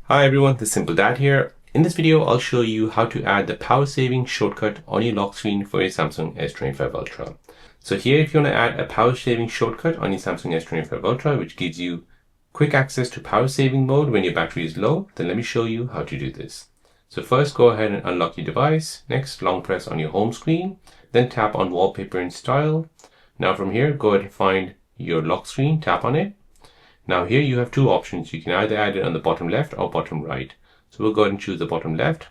Hi everyone, this is Simple Dad here. In this video, I'll show you how to add the power saving shortcut on your lock screen for your Samsung S25 Ultra. So here, if you want to add a power saving shortcut on your Samsung S25 Ultra, which gives you quick access to power saving mode when your battery is low, then let me show you how to do this. So first, go ahead and unlock your device. Next, long press on your home screen, then tap on wallpaper and style. Now from here, go ahead and find your lock screen, tap on it. Now here you have two options. You can either add it on the bottom left or bottom right. So we'll go ahead and choose the bottom left,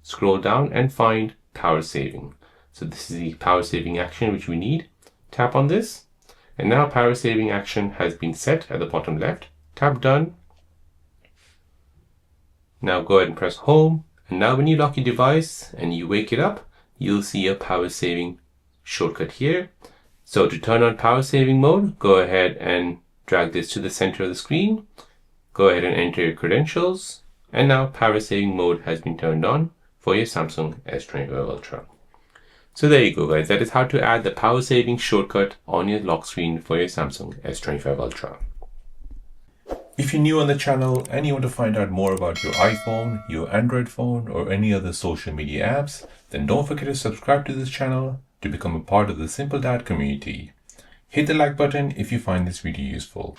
scroll down and find power saving. So this is the power saving action which we need. Tap on this and now power saving action has been set at the bottom left. Tap done. Now go ahead and press home, and now when you lock your device and you wake it up, you'll see a power saving shortcut here. So to turn on power saving mode, go ahead and drag this to the center of the screen. Go ahead and enter your credentials. And now power saving mode has been turned on for your Samsung S25 Ultra. So there you go guys, that is how to add the power saving shortcut on your lock screen for your Samsung S25 Ultra. If you're new on the channel and you want to find out more about your iPhone, your Android phone, or any other social media apps, then don't forget to subscribe to this channel to become a part of the Simple Dad community. Hit the like button if you find this video useful.